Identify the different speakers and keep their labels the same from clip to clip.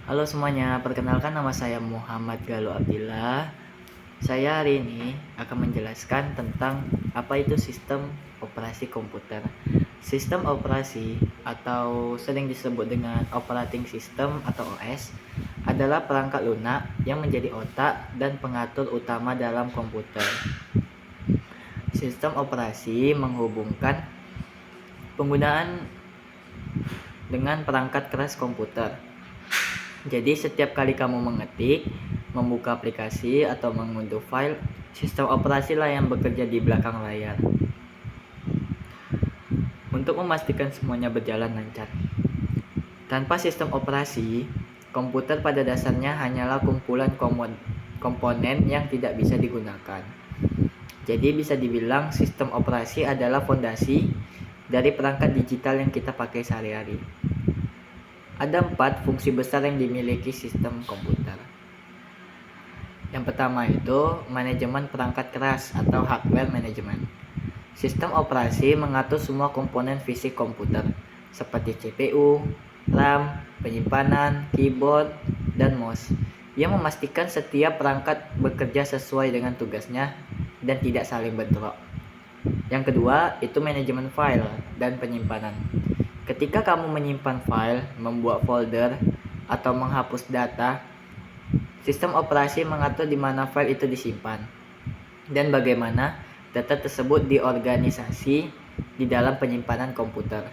Speaker 1: Halo semuanya, perkenalkan nama saya Muhammad Galuh Abdillah. Saya hari ini akan menjelaskan tentang apa itu sistem operasi komputer. Sistem operasi atau sering disebut dengan operating system atau OS adalah perangkat lunak yang menjadi otak dan pengatur utama dalam komputer. Sistem operasi menghubungkan penggunaan dengan perangkat keras komputer. Jadi setiap kali kamu mengetik, membuka aplikasi atau mengunduh file, sistem operasi lah yang bekerja di belakang layar untuk memastikan semuanya berjalan lancar. Tanpa sistem operasi, komputer pada dasarnya hanyalah kumpulan komponen yang tidak bisa digunakan. Jadi bisa dibilang sistem operasi adalah fondasi dari perangkat digital yang kita pakai sehari-hari. Ada 4 fungsi besar yang dimiliki sistem komputer. Yang pertama itu manajemen perangkat keras atau hardware management. Sistem operasi mengatur semua komponen fisik komputer seperti CPU, RAM, penyimpanan, keyboard, dan mouse yang memastikan setiap perangkat bekerja sesuai dengan tugasnya dan tidak saling bentrok. Yang kedua itu manajemen file dan penyimpanan. Ketika kamu menyimpan file, membuat folder, atau menghapus data, sistem operasi mengatur di mana file itu disimpan dan bagaimana data tersebut diorganisasi di dalam penyimpanan komputer.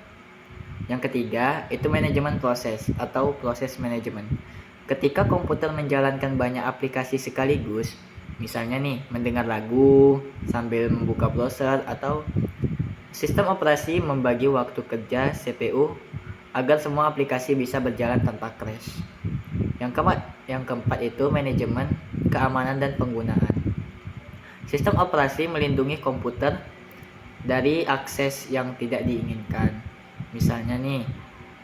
Speaker 1: Yang ketiga, itu manajemen proses atau proses manajemen. Ketika komputer menjalankan banyak aplikasi sekaligus, misalnya nih, mendengar lagu sambil membuka browser, atau sistem operasi membagi waktu kerja CPU agar semua aplikasi bisa berjalan tanpa crash. Yang keempat itu manajemen keamanan dan penggunaan. Sistem operasi melindungi komputer dari akses yang tidak diinginkan. Misalnya nih,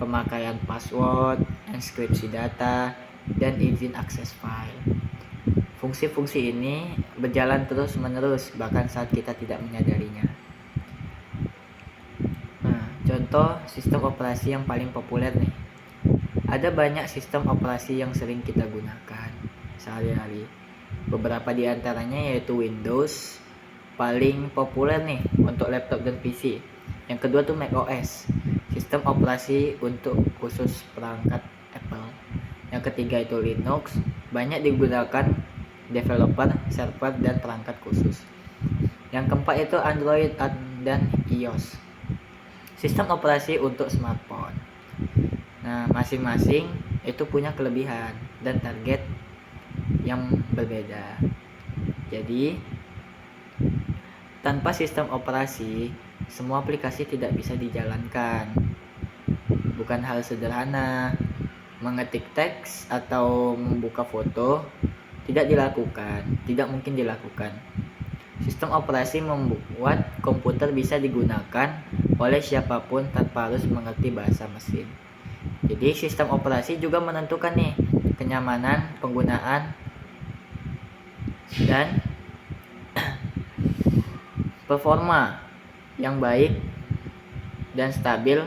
Speaker 1: pemakaian password, enkripsi data, dan izin akses file. Fungsi-fungsi ini berjalan terus-menerus bahkan saat kita tidak menyadarinya. Contoh sistem operasi yang paling populer nih. Ada banyak sistem operasi yang sering kita gunakan sehari-hari. Beberapa di antaranya yaitu Windows, paling populer nih untuk laptop dan PC. Yang kedua tuh macOS, sistem operasi untuk khusus perangkat Apple. Yang ketiga itu Linux, banyak digunakan developer, server, dan perangkat khusus. Yang keempat itu Android dan iOS, sistem operasi untuk smartphone. Nah, masing-masing itu punya kelebihan dan target yang berbeda. Jadi, tanpa sistem operasi, semua aplikasi tidak bisa dijalankan. Bukan hal sederhana. Mengetik teks atau membuka foto tidak mungkin dilakukan. Sistem operasi membuat komputer bisa digunakan oleh siapapun tanpa harus mengerti bahasa mesin. Jadi sistem operasi juga menentukan nih kenyamanan penggunaan dan performa yang baik dan stabil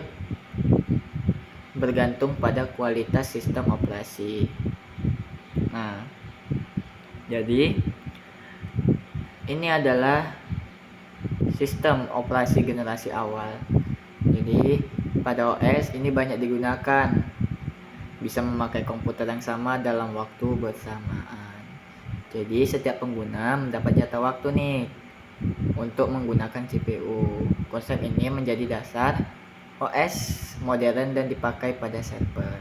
Speaker 1: bergantung pada kualitas sistem operasi. Nah, jadi ini adalah sistem operasi generasi awal. Jadi pada OS ini banyak digunakan, bisa memakai komputer yang sama dalam waktu bersamaan. Jadi setiap pengguna mendapat jatah waktu nih untuk menggunakan CPU. Konsep ini menjadi dasar OS modern dan dipakai pada server.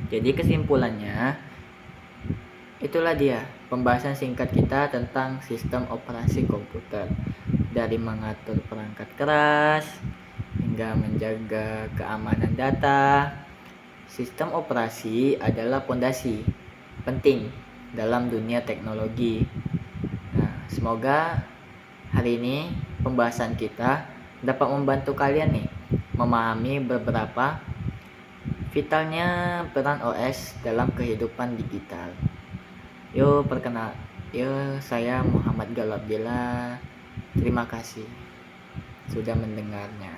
Speaker 1: Jadi kesimpulannya, itulah dia pembahasan singkat kita tentang sistem operasi komputer. Dari mengatur perangkat keras hingga menjaga keamanan data, sistem operasi adalah fondasi penting dalam dunia teknologi. Nah, semoga hari ini pembahasan kita dapat membantu kalian nih memahami beberapa vitalnya peran OS dalam kehidupan digital. Saya Muhammad Galuh Abdillah. Terima kasih sudah mendengarnya.